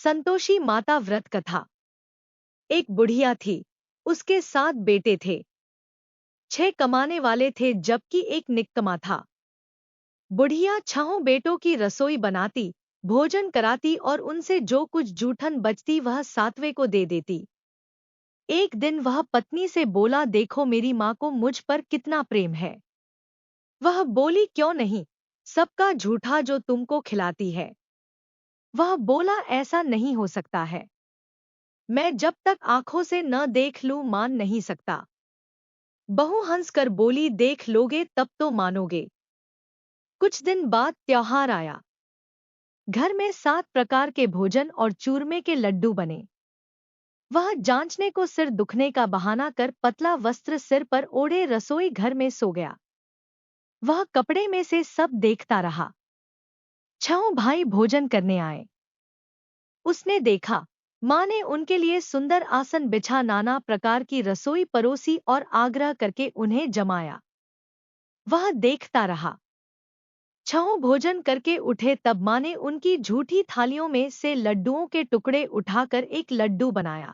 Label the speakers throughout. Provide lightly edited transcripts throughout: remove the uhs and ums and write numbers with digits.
Speaker 1: संतोषी माता व्रत कथा। एक बुढ़िया थी, उसके 7 बेटे थे। 6 कमाने वाले थे जबकि एक निकम्मा था। बुढ़िया 6 बेटों की रसोई बनाती, भोजन कराती और उनसे जो कुछ जूठन बचती वह 7वें को दे देती। एक दिन वह पत्नी से बोला, देखो मेरी माँ को मुझ पर कितना प्रेम है। वह बोली, क्यों नहीं, सबका झूठा जो तुमको खिलाती है। वह बोला, ऐसा नहीं हो सकता है, मैं जब तक आंखों से न देख लूं मान नहीं सकता। बहू हंसकर बोली, देख लोगे तब तो मानोगे। कुछ दिन बाद त्योहार आया। घर में 7 प्रकार के भोजन और चूरमे के लड्डू बने। वह जांचने को सिर दुखने का बहाना कर पतला वस्त्र सिर पर ओढ़े रसोई घर में सो गया। वह कपड़े में से सब देखता रहा। 6 भाई भोजन करने आए। उसने देखा, माँ ने उनके लिए सुंदर आसन बिछा नाना प्रकार की रसोई परोसी और आग्रह करके उन्हें जमाया। वह देखता रहा। 6 भोजन करके उठे तब माँ ने उनकी झूठी थालियों में से लड्डुओं के टुकड़े उठाकर एक लड्डू बनाया।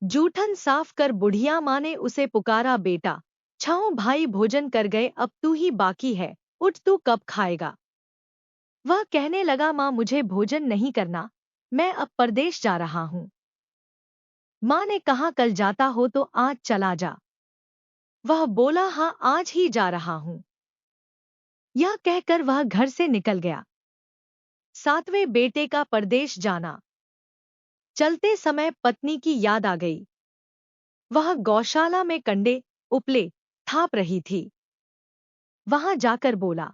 Speaker 1: जूठन साफ कर बुढ़िया माँ ने उसे पुकारा, बेटा 6 भाई भोजन कर गए, अब तू ही बाकी है, उठ तू कब खाएगा। वह कहने लगा, माँ मुझे भोजन नहीं करना, मैं अब परदेश जा रहा हूँ। माँ ने कहा, कल जाता हो तो आज चला जा। वह बोला, हाँ आज ही जा रहा हूँ। यह कहकर वह घर से निकल गया। 7वें बेटे का परदेश जाना। चलते समय पत्नी की याद आ गई। वह गौशाला में कंडे उपले थाप रही थी। वहां जाकर बोला,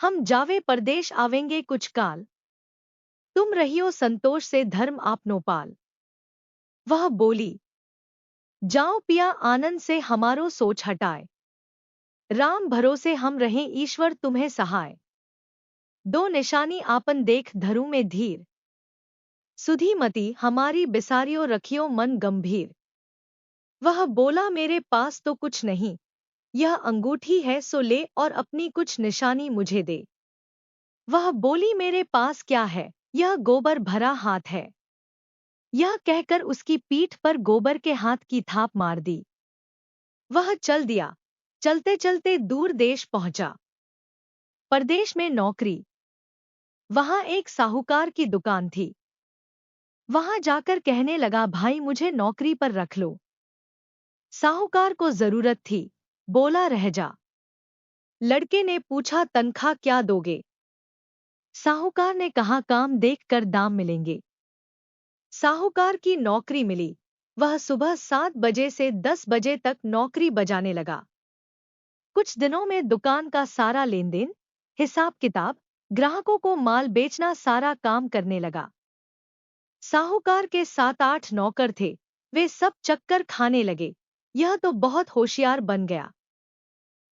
Speaker 1: हम जावे परदेश आवेंगे कुछ काल, तुम रहियो संतोष से धर्म आपनो पाल। वह बोली, जाओ पिया आनंद से हमारो सोच हटाए, राम भरोसे हम रहें ईश्वर तुम्हें सहाय। 2 निशानी आपन देख धरू में धीर, सुधीमती हमारी बिसारियो रखियो मन गंभीर। वह बोला, मेरे पास तो कुछ नहीं, यह अंगूठी है सो ले और अपनी कुछ निशानी मुझे दे। वह बोली, मेरे पास क्या है, यह गोबर भरा हाथ है। यह कहकर उसकी पीठ पर गोबर के हाथ की थाप मार दी। वह चल दिया। चलते चलते दूर देश पहुंचा। परदेश में नौकरी। वहां एक साहूकार की दुकान थी। वहां जाकर कहने लगा, भाई मुझे नौकरी पर रख लो। साहूकार को जरूरत थी, बोला, रह जा। लड़के ने पूछा, तनख्वाह क्या दोगे। साहूकार ने कहा, काम देख कर दाम मिलेंगे। साहूकार की नौकरी मिली। वह सुबह 7 बजे से 10 बजे तक नौकरी बजाने लगा। कुछ दिनों में दुकान का सारा लेनदेन, हिसाब किताब, ग्राहकों को माल बेचना सारा काम करने लगा। साहूकार के 7-8 नौकर थे, वे सब चक्कर खाने लगे। यह तो बहुत होशियार बन गया।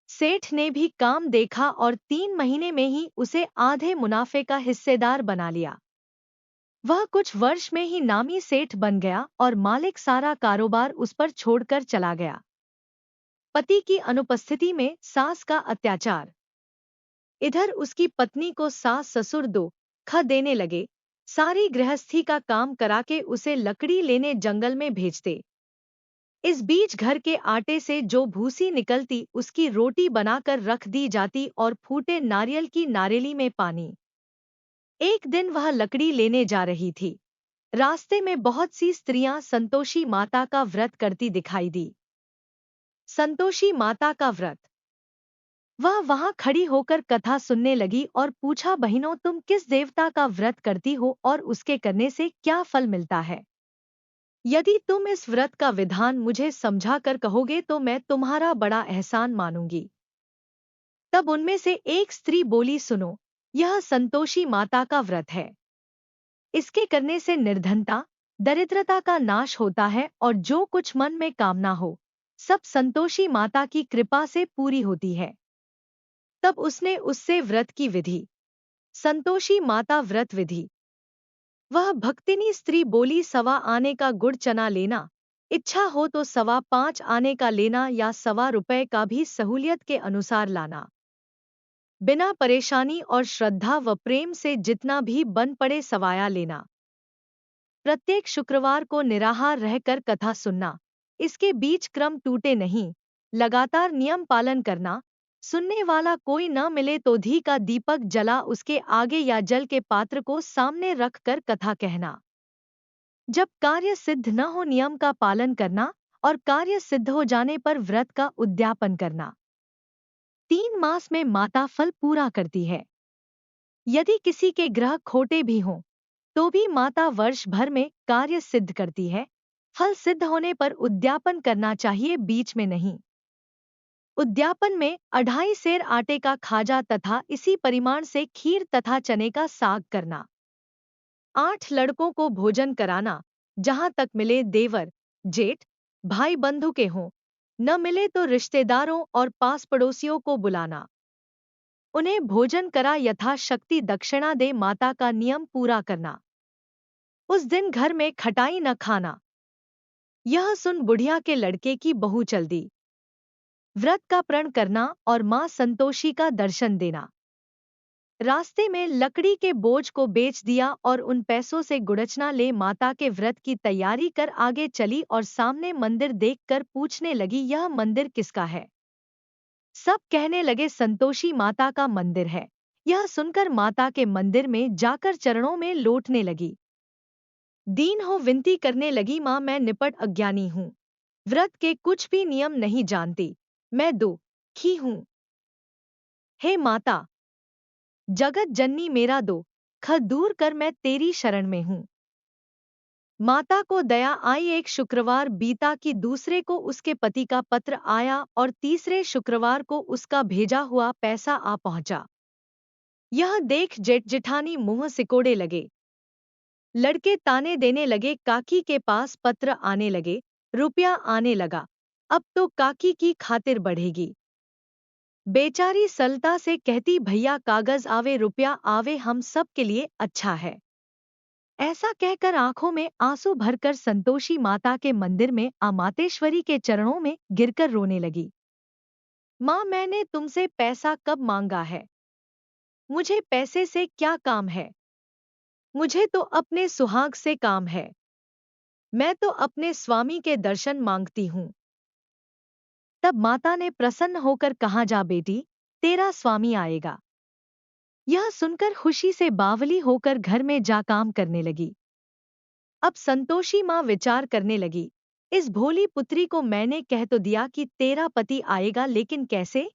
Speaker 1: सेठ ने भी काम देखा और 3 महीने में ही उसे आधे मुनाफे का हिस्सेदार बना लिया। वह कुछ वर्ष में ही नामी सेठ बन गया और मालिक सारा कारोबार उस पर छोड़कर चला गया। पति की अनुपस्थिति में सास का अत्याचार। इधर उसकी पत्नी को सास ससुर दुख देने लगे, सारी गृहस्थी का काम करा के उसे लकड़ी लेने जंगल में भेजते। इस बीच घर के आटे से जो भूसी निकलती उसकी रोटी बनाकर रख दी जाती और फूटे नारियल की नारेली में पानी। एक दिन वह लकड़ी लेने जा रही थी। रास्ते में बहुत सी स्त्रियां संतोषी माता का व्रत करती दिखाई दी। संतोषी माता का व्रत। वह वहां खड़ी होकर कथा सुनने लगी और पूछा, बहनों तुम किस देवता का व्रत करती हो और उसके करने से क्या फल मिलता है। यदि तुम इस व्रत का विधान मुझे समझा कर कहोगे तो मैं तुम्हारा बड़ा एहसान मानूंगी। तब उनमें से एक स्त्री बोली, सुनो, यह संतोषी माता का व्रत है। इसके करने से निर्धनता दरिद्रता का नाश होता है और जो कुछ मन में कामना हो सब संतोषी माता की कृपा से पूरी होती है। तब उसने उससे व्रत की विधि, संतोषी माता व्रत विधि। वह भक्तिनी स्त्री बोली, 1.25 आने का गुड़ चना लेना, इच्छा हो तो 5.25 आने का लेना या 1.25 रुपए का भी सहूलियत के अनुसार लाना। बिना परेशानी और श्रद्धा व प्रेम से जितना भी बन पड़े सवाया लेना। प्रत्येक शुक्रवार को निराहार रहकर कथा सुनना, इसके बीच क्रम टूटे नहीं, लगातार नियम पालन करना, सुनने वाला कोई न मिले तो घी का दीपक जला उसके आगे या जल के पात्र को सामने रखकर कथा कहना। जब कार्य सिद्ध न हो नियम का पालन करना और कार्य सिद्ध हो जाने पर व्रत का उद्यापन करना। 3 मास में माता फल पूरा करती है। यदि किसी के ग्रह खोटे भी हों तो भी माता वर्ष भर में कार्य सिद्ध करती है। फल सिद्ध होने पर उद्यापन करना चाहिए, बीच में नहीं। उद्यापन में 2.5 सेर आटे का खाजा तथा इसी परिमाण से खीर तथा चने का साग करना। 8 लड़कों को भोजन कराना, जहां तक मिले देवर, जेठ, भाई बंधु के हों, न मिले तो रिश्तेदारों और पास पड़ोसियों को बुलाना। उन्हें भोजन करा यथाशक्ति दक्षिणा दे, माता का नियम पूरा करना। उस दिन घर में खटाई न खाना। यह सुन बुढ़िया के लड़के की बहू चल दी। व्रत का प्रण करना और मां संतोषी का दर्शन देना। रास्ते में लकड़ी के बोझ को बेच दिया और उन पैसों से गुड़चना ले माता के व्रत की तैयारी कर आगे चली और सामने मंदिर देखकर पूछने लगी, यह मंदिर किसका है? सब कहने लगे, संतोषी माता का मंदिर है। यह सुनकर माता के मंदिर में जाकर चरणों में लौटने लगी। दीन हो विनती करने लगी, मां मैं निपट अज्ञानी हूँ, व्रत के कुछ भी नियम नहीं जानती, मैं दुखी हूँ। हे माता, जगत जननी मेरा दुख दूर कर, मैं तेरी शरण में हूँ। माता को दया आई। एक शुक्रवार बीता कि दूसरे को उसके पति का पत्र आया और तीसरे शुक्रवार को उसका भेजा हुआ पैसा आ पहुंचा। यह देख जेठ जेठानी मुंह सिकोड़े लगे। लड़के ताने देने लगे, काकी के पास पत्र आने लगे, रुपया आने लगा, अब तो काकी की खातिर बढ़ेगी। बेचारी सलता से कहती, भैया कागज आवे रुपया आवे, हम सब के लिए अच्छा है। ऐसा कहकर आंखों में आंसू भरकर संतोषी माता के मंदिर में मातेश्वरी के चरणों में गिरकर रोने लगी। मां मैंने तुमसे पैसा कब मांगा है? मुझे पैसे से क्या काम है? मुझे तो अपने सुहाग से काम है। मैं तो अपने स्वामी के दर्शन मांगती हूँ। तब माता ने प्रसन्न होकर कहा, जा बेटी, तेरा स्वामी आएगा। यह सुनकर खुशी से बावली होकर घर में जा काम करने लगी। अब संतोषी मां विचार करने लगी, इस भोली पुत्री को मैंने कह तो दिया कि तेरा पति आएगा, लेकिन कैसे?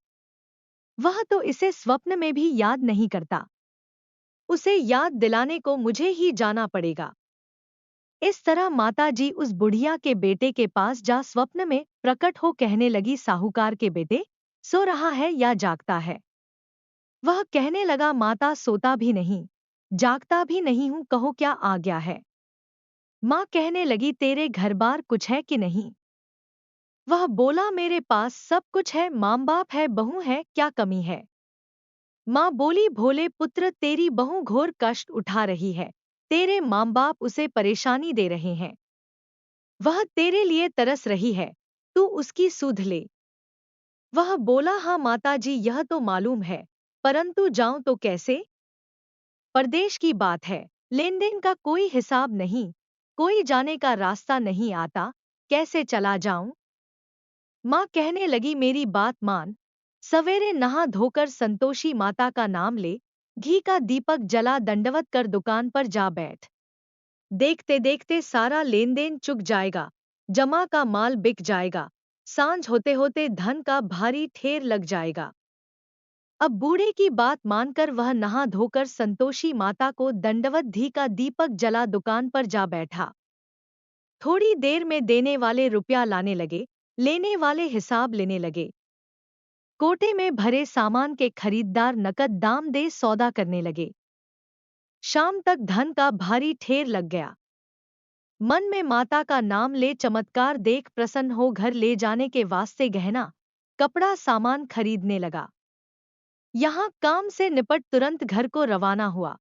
Speaker 1: वह तो इसे स्वप्न में भी याद नहीं करता। उसे याद दिलाने को मुझे ही जाना पड़ेगा। इस तरह माताजी उस बुढ़िया के बेटे के पास जा स्वप्न में प्रकट हो कहने लगी, साहूकार के बेटे, सो रहा है या जागता है? वह कहने लगा, माता सोता भी नहीं, जागता भी नहीं हूं, कहो क्या आ गया है? मां कहने लगी, तेरे घर बार कुछ है कि नहीं? वह बोला, मेरे पास सब कुछ है, मां बाप है, बहू है, क्या कमी है? मां बोली, भोले पुत्र, तेरी बहू घोर कष्ट उठा रही है, तेरे मां बाप उसे परेशानी दे रहे हैं। वह तेरे लिए तरस रही है, तू उसकी सुध ले। वह बोला, हाँ माताजी, यह तो मालूम है, परंतु जाऊं तो कैसे? परदेश की बात है, लेन देन का कोई हिसाब नहीं, कोई जाने का रास्ता नहीं आता, कैसे चला जाऊं? मां कहने लगी, मेरी बात मान, सवेरे नहा धोकर संतोषी माता का नाम ले, घी का दीपक जला दंडवत कर दुकान पर जा बैठ। देखते देखते सारा लेन देन चुक जाएगा, जमा का माल बिक जाएगा, सांझ होते होते धन का भारी ढेर लग जाएगा। अब बूढ़े की बात मानकर वह नहा धोकर संतोषी माता को दंडवत घी का दीपक जला दुकान पर जा बैठा। थोड़ी देर में देने वाले रुपया लाने लगे, लेने वाले हिसाब लेने लगे। कोटे में भरे सामान के खरीददार नकद दाम दे सौदा करने लगे। शाम तक धन का भारी ढेर लग गया। मन में माता का नाम ले चमत्कार देख प्रसन्न हो घर ले जाने के वास्ते गहना, कपड़ा सामान खरीदने लगा। यहाँ काम से निपट तुरंत घर को रवाना हुआ।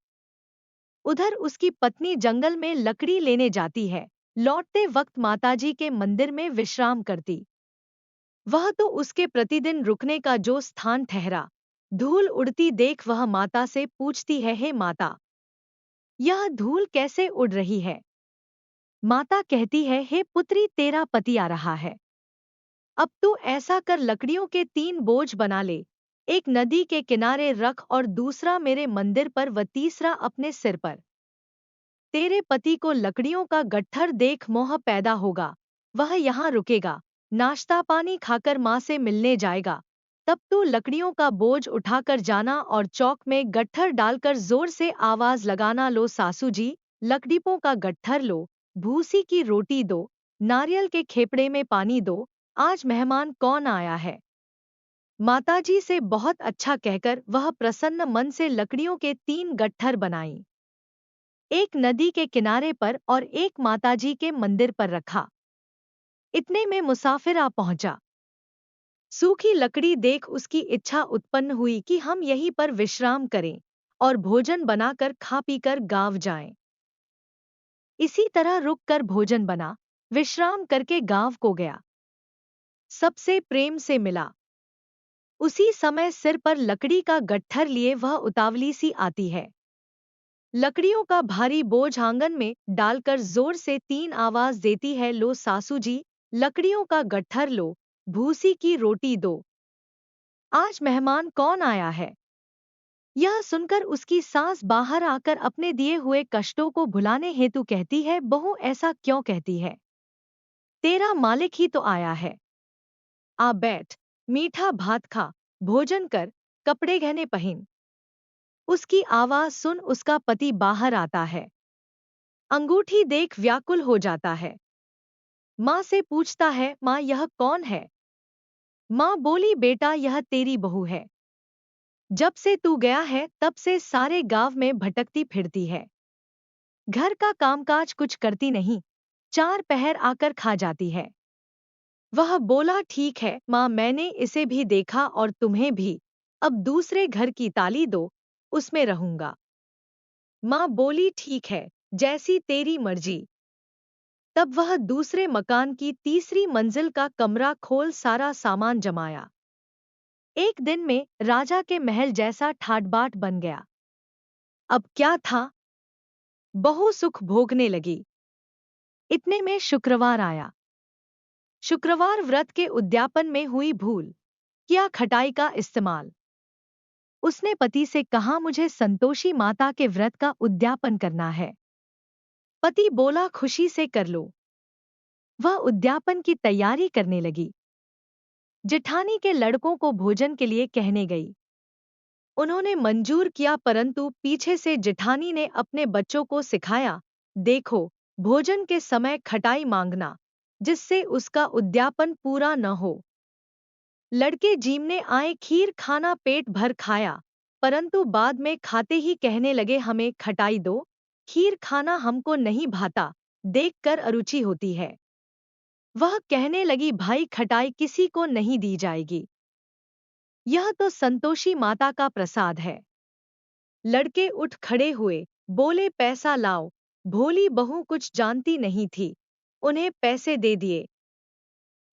Speaker 1: उधर उसकी पत्नी जंगल में लकड़ी लेने जाती है, लौटते वक्त माताजी के मंदिर में विश्राम करती। वह तो उसके प्रतिदिन रुकने का जो स्थान ठहरा। धूल उड़ती देख वह माता से पूछती है, हे माता, यह धूल कैसे उड़ रही है? माता कहती है, हे पुत्री, तेरा पति आ रहा है। अब तू ऐसा कर, लकड़ियों के 3 बोझ बना ले, एक नदी के किनारे रख और दूसरा मेरे मंदिर पर व तीसरा अपने सिर पर। तेरे पति को लकड़ियों का गट्ठर देख मोह पैदा होगा, वह यहाँ रुकेगा, नाश्ता पानी खाकर माँ से मिलने जाएगा। तब तू लकड़ियों का बोझ उठाकर जाना और चौक में गट्ठर डालकर जोर से आवाज लगाना, लो सासू जी, लकड़ियों का गट्ठर लो, भूसी की रोटी दो, नारियल के खेपड़े में पानी दो, आज मेहमान कौन आया है। माताजी से बहुत अच्छा कहकर वह प्रसन्न मन से लकड़ियों के 3 गट्ठर बनाई, एक नदी के किनारे पर और एक माताजी के मंदिर पर रखा। इतने में मुसाफिर आ पहुंचा। सूखी लकड़ी देख उसकी इच्छा उत्पन्न हुई कि हम यहीं पर विश्राम करें और भोजन बनाकर खा पीकर गांव जाएं। इसी तरह रुक कर भोजन बना, विश्राम करके गांव को गया। सबसे प्रेम से मिला। उसी समय सिर पर लकड़ी का गट्ठर लिए वह उतावली सी आती है। लकड़ियों का भारी बोझ आंगन में डालकर जोर से 3 आवाज देती है, लो सासू जी, लकड़ियों का गट्ठर लो, भूसी की रोटी दो, आज मेहमान कौन आया है। यह सुनकर उसकी सास बाहर आकर अपने दिए हुए कष्टों को भुलाने हेतु कहती है, बहू ऐसा क्यों कहती है, तेरा मालिक ही तो आया है। आ बैठ, मीठा भात खा, भोजन कर, कपड़े गहने पहन। उसकी आवाज सुन उसका पति बाहर आता है। अंगूठी देख व्याकुल हो जाता है। माँ से पूछता है, माँ यह कौन है। माँ बोली, बेटा यह तेरी बहू है। जब से तू गया है तब से सारे गांव में भटकती फिरती है, घर का कामकाज कुछ करती नहीं, 4 पहर आकर खा जाती है। वह बोला, ठीक है माँ, मैंने इसे भी देखा और तुम्हें भी, अब दूसरे घर की ताली दो, उसमें रहूंगा। माँ बोली, ठीक है, जैसी तेरी मर्जी। तब वह दूसरे मकान की तीसरी मंजिल का कमरा खोल सारा सामान जमाया। एक दिन में राजा के महल जैसा ठाट-बाट बन गया। अब क्या था, बहू सुख भोगने लगी। इतने में शुक्रवार आया। शुक्रवार व्रत के उद्यापन में हुई भूल, किया खटाई का इस्तेमाल। उसने पति से कहा, मुझे संतोषी माता के व्रत का उद्यापन करना है। पति बोला, खुशी से कर लो। वह उद्यापन की तैयारी करने लगी। जेठानी के लड़कों को भोजन के लिए कहने गई। उन्होंने मंजूर किया, परंतु पीछे से जेठानी ने अपने बच्चों को सिखाया, देखो, भोजन के समय खटाई मांगना, जिससे उसका उद्यापन पूरा न हो। लड़के जीमने आए, खीर खाना पेट भर खाया, परंतु बाद में खाते ही कहने लगे, हमें खटाई दो, खीर खाना हमको नहीं भाता, देखकर अरुचि होती है। वह कहने लगी, भाई खटाई किसी को नहीं दी जाएगी, यह तो संतोषी माता का प्रसाद है। लड़के उठ खड़े हुए, बोले, पैसा लाओ। भोली बहू कुछ जानती नहीं थी, उन्हें पैसे दे दिए।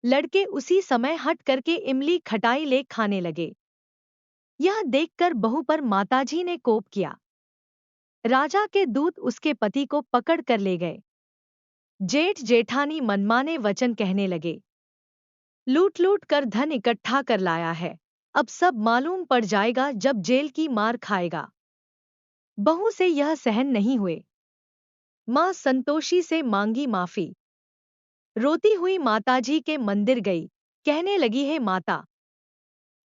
Speaker 1: लड़के उसी समय हट करके इमली खटाई ले खाने लगे। यह देखकर बहू पर माताजी ने कोप किया। राजा के दूत उसके पति को पकड़ कर ले गए। जेठ जेठानी मनमाने वचन कहने लगे, लूट लूट कर धन इकट्ठा कर लाया है, अब सब मालूम पड़ जाएगा जब जेल की मार खाएगा। बहू से यह सहन नहीं हुए। माँ संतोषी से मांगी माफी। रोती हुई माताजी के मंदिर गई, कहने लगी, है माता,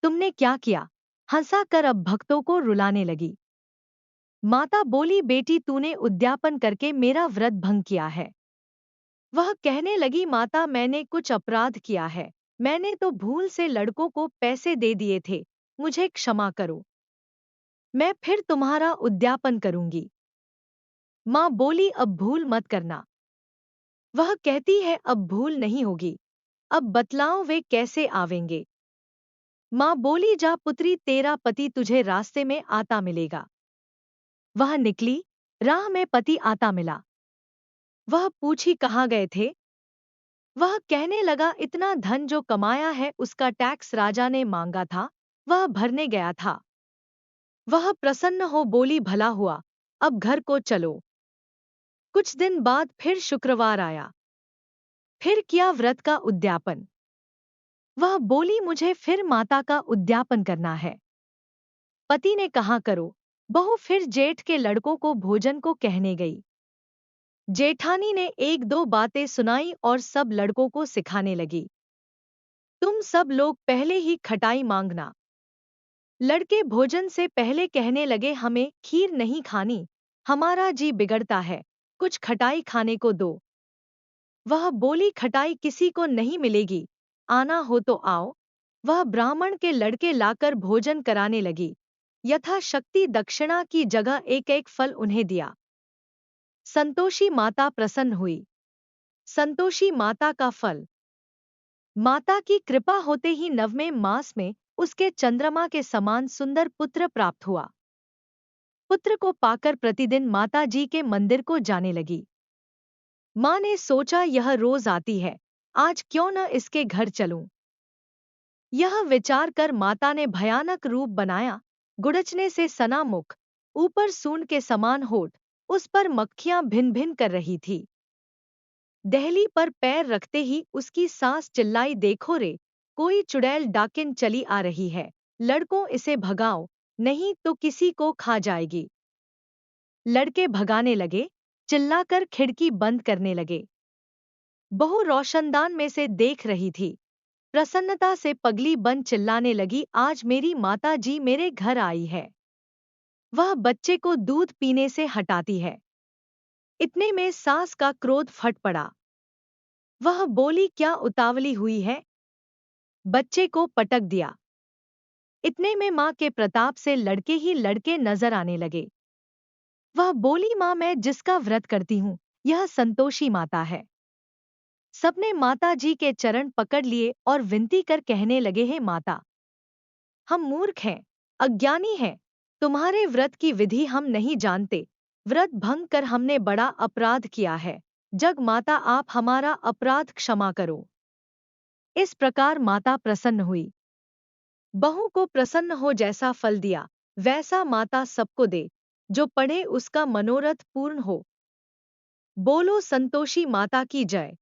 Speaker 1: तुमने क्या किया। हंसा कर अब भक्तों को रुलाने लगी। माता बोली, बेटी तूने उद्यापन करके मेरा व्रत भंग किया है। वह कहने लगी, माता मैंने कुछ अपराध किया है, मैंने तो भूल से लड़कों को पैसे दे दिए थे, मुझे क्षमा करो, मैं फिर तुम्हारा उद्यापन करूंगी। माँ बोली, अब भूल मत करना। वह कहती है, अब भूल नहीं होगी, अब बतलाओ वे कैसे आवेंगे। माँ बोली, जा पुत्री, तेरा पति तुझे रास्ते में आता मिलेगा। वह निकली, राह में पति आता मिला। वह पूछी, कहाँ गए थे। वह कहने लगा, इतना धन जो कमाया है उसका टैक्स राजा ने मांगा था, वह भरने गया था। वह प्रसन्न हो बोली, भला हुआ, अब घर को चलो। कुछ दिन बाद फिर शुक्रवार आया। फिर किया व्रत का उद्यापन। वह बोली, मुझे फिर माता का उद्यापन करना है। पति ने कहा, करो। बहू फिर जेठ के लड़कों को भोजन को कहने गई। जेठानी ने एक दो बातें सुनाई और सब लड़कों को सिखाने लगी। तुम सब लोग पहले ही खटाई मांगना। लड़के भोजन से पहले कहने लगे, हमें खीर नहीं खानी, हमारा जी बिगड़ता है, कुछ खटाई खाने को दो। वह बोली, खटाई किसी को नहीं मिलेगी, आना हो तो आओ। वह ब्राह्मण के लड़के लाकर भोजन कराने लगी। यथाशक्ति दक्षिणा की जगह एक एक फल उन्हें दिया। संतोषी माता प्रसन्न हुई। संतोषी माता का फल। माता की कृपा होते ही 9वें मास में उसके चंद्रमा के समान सुंदर पुत्र प्राप्त हुआ। पुत्र को पाकर प्रतिदिन माता जी के मंदिर को जाने लगी। माँ ने सोचा, यह रोज आती है, आज क्यों न इसके घर चलूं। यह विचार कर माता ने भयानक रूप बनाया। गुड़चने से सना मुख, ऊपर सूंड के समान होठ, उस पर मक्खियां भिन भिन कर रही थी। दहली पर पैर रखते ही उसकी सास चिल्लाई, देखो रे, कोई चुड़ैल डाकिन चली आ रही है, लड़कों इसे भगाओ, नहीं तो किसी को खा जाएगी। लड़के भगाने लगे, चिल्लाकर खिड़की बंद करने लगे। बहू रोशनदान में से देख रही थी। प्रसन्नता से पगली बन चिल्लाने लगी, आज मेरी माता जी मेरे घर आई है। वह बच्चे को दूध पीने से हटाती है। इतने में सास का क्रोध फट पड़ा। वह बोली, क्या उतावली हुई है? बच्चे को पटक दिया। इतने में माँ के प्रताप से लड़के ही लड़के नजर आने लगे। वह बोली, माँ, मैं जिसका व्रत करती हूँ, यह संतोषी माता है। सबने माता जी के चरण पकड़ लिए और विनती कर कहने लगे, हे माता, हम मूर्ख हैं, अज्ञानी हैं, तुम्हारे व्रत की विधि हम नहीं जानते, व्रत भंग कर हमने बड़ा अपराध किया है, जग माता आप हमारा अपराध क्षमा करो। इस प्रकार माता प्रसन्न हुई। बहू को प्रसन्न हो जैसा फल दिया, वैसा माता सबको दे, जो पढ़े उसका मनोरथ पूर्ण हो। बोलो संतोषी माता की जय।